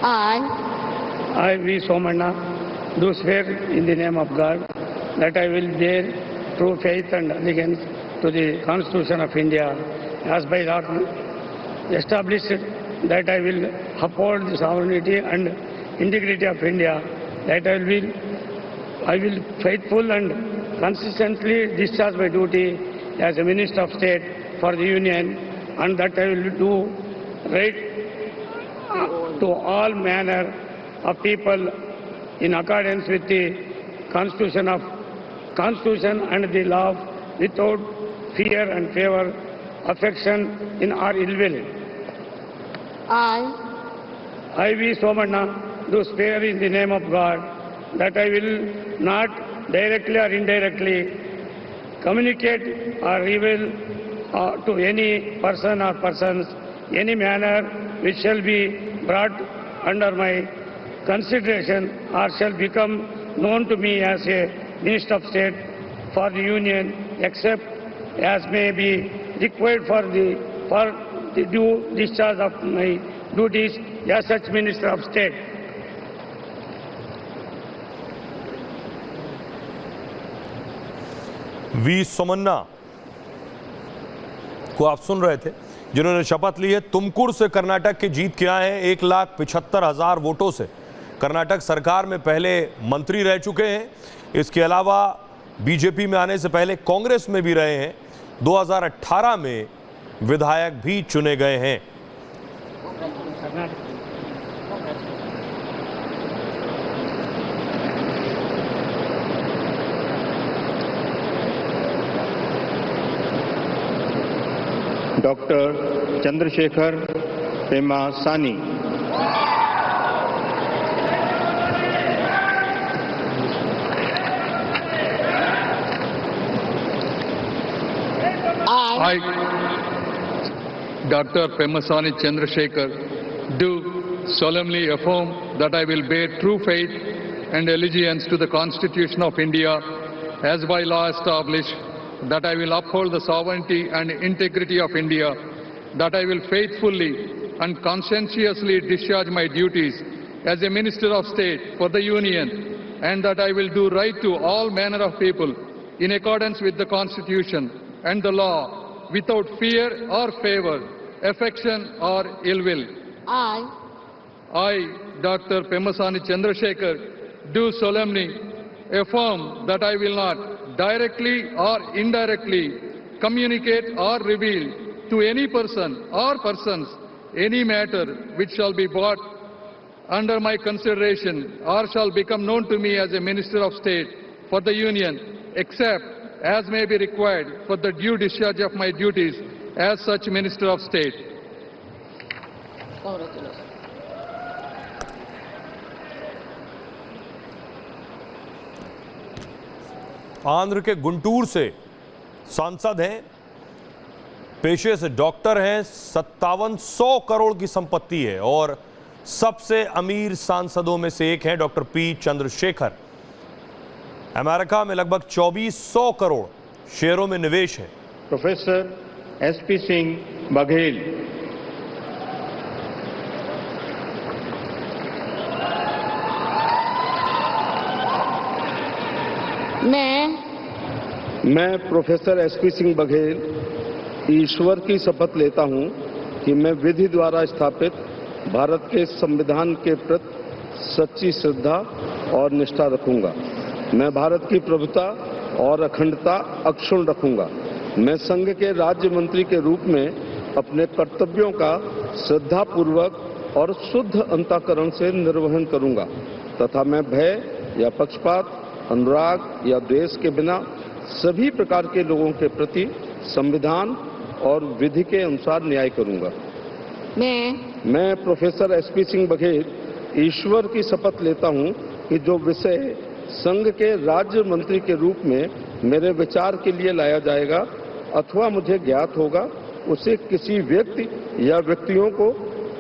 I, V. Somanna, do swear in the name of God that I will bear true faith and allegiance to the Constitution of India as by law established, that I will uphold the sovereignty and integrity of India, that I will faithful and consistently discharge my duty as a Minister of State for the Union, and that I will do right to all manner of people in accordance with the Constitution and the law, without fear and favor, affection, in or ill will. I, V. Somanna, do swear in the name of God that I will not directly or indirectly communicate or reveal to any person or persons any manner which shall be brought under my consideration or shall become known to me as a Minister of State for the Union, except as may be required for the due discharge of my duties as such Minister of State. V Somanna को आप सुन रहे थे, जिन्होंने शपथ ली है। तुमकुर से कर्नाटक की जीत के आए हैं 1,75,000 वोटों से। कर्नाटक सरकार में पहले मंत्री रह चुके हैं। इसके अलावा बीजेपी में आने से पहले कांग्रेस में भी रहे हैं। 2018 में विधायक भी चुने गए हैं। Doctor Chandrashekhar Pemmasani, I, Dr. Pemasani Chandrasekhar, do solemnly affirm that I will bear true faith and allegiance to the Constitution of India as by law established, that I will uphold the sovereignty and integrity of India, that I will faithfully and conscientiously discharge my duties as a Minister of State for the Union, and that I will do right to all manner of people in accordance with the Constitution and the law, without fear or favor, affection or ill will. I, Dr. Pemasani Chandrasekhar, do solemnly affirm that I will not directly or indirectly communicate or reveal to any person or persons any matter which shall be brought under my consideration or shall become known to me as a Minister of State for the Union, except as may be required for the due discharge of my duties as such Minister of State. Andhra के गुंटूर से सांसद हैं, पेशे से doctor हैं, 5700 करोड़ की संपत्ति है और सबसे अमीर सांसदों में से एक हैं डॉक्टर पी चंद्रशेखर। अमेरिका में लगभग 2400 करोड़ शेयरों में निवेश है। प्रोफेसर एसपी सिंह बघेल, मैं प्रोफेसर एसपी सिंह बघेल ईश्वर की शपथ लेता हूं कि मैं विधि द्वारा स्थापित भारत के संविधान के प्रति सच्ची श्रद्धा और निष्ठा रखूंगा। मैं भारत की प्रभुता और अखंडता अक्षुण्ण रखूंगा। मैं संघ के राज्य मंत्री के रूप में अपने कर्तव्यों का श्रद्धापूर्वक और शुद्ध अंतःकरण से निर्वहन करूंगा तथा मैं भय या पक्षपात, अनुराग या द्वेष के बिना सभी प्रकार के लोगों के प्रति संविधान और विधि के अनुसार न्याय करूंगा। मैं प्रोफेसर एसपी सिंह बघेल ईश्वर की शपथ लेता हूं कि जो विषय संघ के राज्य मंत्री के रूप में मेरे विचार के लिए लाया जाएगा अथवा मुझे ज्ञात होगा, उसे किसी व्यक्ति या व्यक्तियों को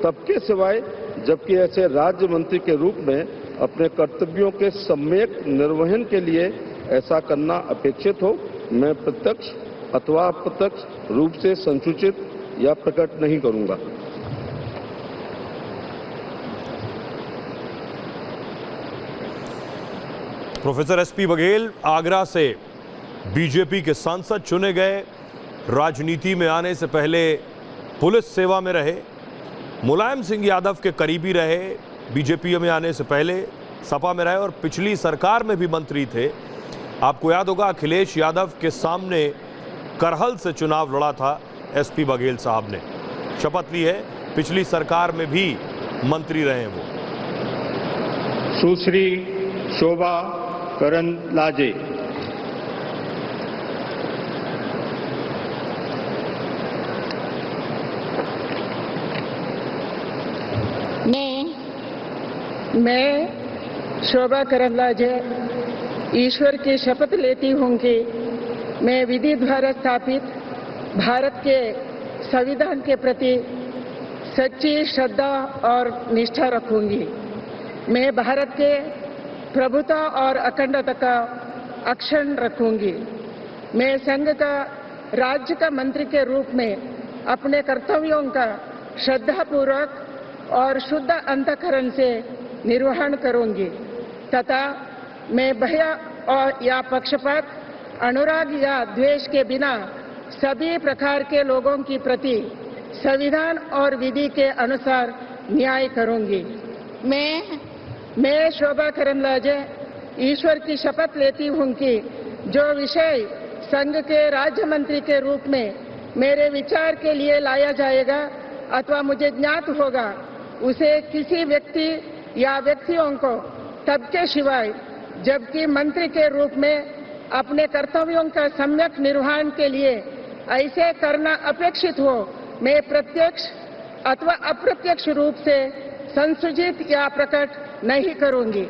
तब के सिवाय जबकि ऐसे राज्य मंत्री के रूप में अपने कर्तव्यों के सम्यक निर्वहन के लिए ऐसा करना अपेक्षित हो, मैं प्रत्यक्ष अथवा अप्रत्यक्ष रूप से संसूचित या प्रकट नहीं करूंगा। प्रोफेसर एसपी बघेल आगरा से बीजेपी के सांसद चुने गए। राजनीति में आने से पहले पुलिस सेवा में रहे, मुलायम सिंह यादव के करीबी रहे, बीजेपी में आने से पहले सपा में रहे और पिछली सरकार में भी मंत्री थे। आपको याद होगा अखिलेश यादव के सामने करहल से चुनाव लड़ा था एसपी बघेल साहब ने। शपथ ली है, पिछली सरकार में भी मंत्री रहे वो। सुश्री शोभा करंदलाजे। मैं शोभा करंदलाजे ईश्वर की शपथ लेती हूँ कि मैं विधि द्वारा स्थापित भारत के संविधान के प्रति सच्ची श्रद्धा और निष्ठा रखूंगी। मैं भारत के प्रभुता और अखंडता का अक्षुण्ण रखूंगी। मैं संघ का राज्य का मंत्री के रूप में अपने कर्तव्यों का श्रद्धापूर्वक और शुद्ध अंतःकरण से निर्वहन करूंगी तथा मैं भय और या पक्षपात, अनुराग या द्वेष के बिना सभी प्रकार के लोगों की प्रति संविधान और विधि के अनुसार न्याय करूंगी। मैं शोभा करंदलाजे ईश्वर की शपथ लेती हूं कि जो विषय संघ के राज्य मंत्री के रूप में मेरे विचार के लिए लाया जाएगा अथवा मुझे ज्ञात होगा, उसे किसी व्यक्ति या व्यक्तियों को तब के सिवाय जबकि मंत्री के रूप में अपने कर्तव्यों का सम्यक निर्वहन के लिए ऐसे करना अपेक्षित हो, मैं प्रत्यक्ष अथवा अप्रत्यक्ष रूप से संसूचित या प्रकट नहीं करूंगी।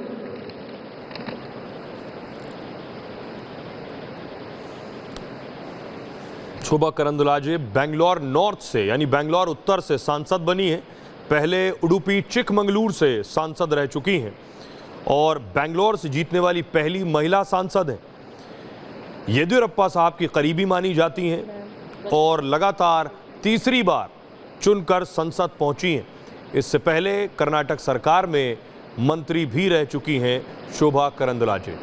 शोभा करंदलाजे बेंगलोर नॉर्थ से यानी बेंगलोर उत्तर से सांसद बनी है। पहले उडुपी चिकमंगलूर से सांसद रह चुकी हैं और बेंगलोर से जीतने वाली पहली महिला सांसद हैं। येदियुरप्पा साहब की करीबी मानी जाती हैं और लगातार तीसरी बार चुनकर संसद पहुंची हैं। इससे पहले कर्नाटक सरकार में मंत्री भी रह चुकी हैं शोभा करंदलाजे।